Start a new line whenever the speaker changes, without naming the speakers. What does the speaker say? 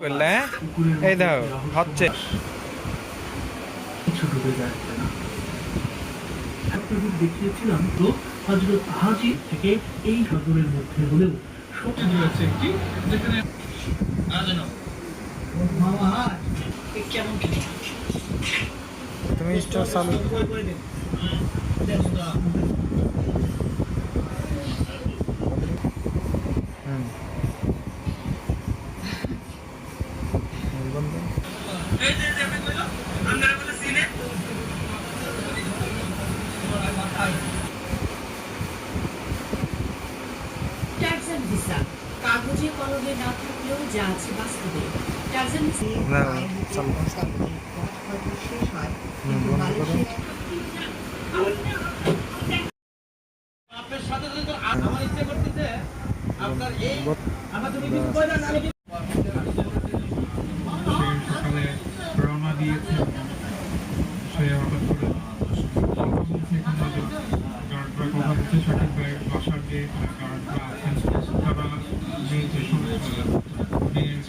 করলে এই দাও হচ্ছে
কিছু ডুবে যাচ্ছে না। আপনাদের দেখিয়েছিলাম তো হযরত হাজী থেকে এই সাগরের মধ্যে হলেও সত্যি রয়েছে একটি যেখানে
তুমি স্টোর চালু
টার্জান ভিসা কাগজে কলমে না থাকলেও যা আছে বাস্তবে টার্জান
না চালু
শেষ হয়
আপনার সাথে সাথে আমার ইচ্ছে করতেছে আপনার এই আমার তুমি কিছু কইরা না
সকালে রওনা দিয়েছেন সে হঠাৎ করে গার্ডরা কথা বলছে সঠিক বাসার যে গার্ডরা আছেন তারা যে সমস্ত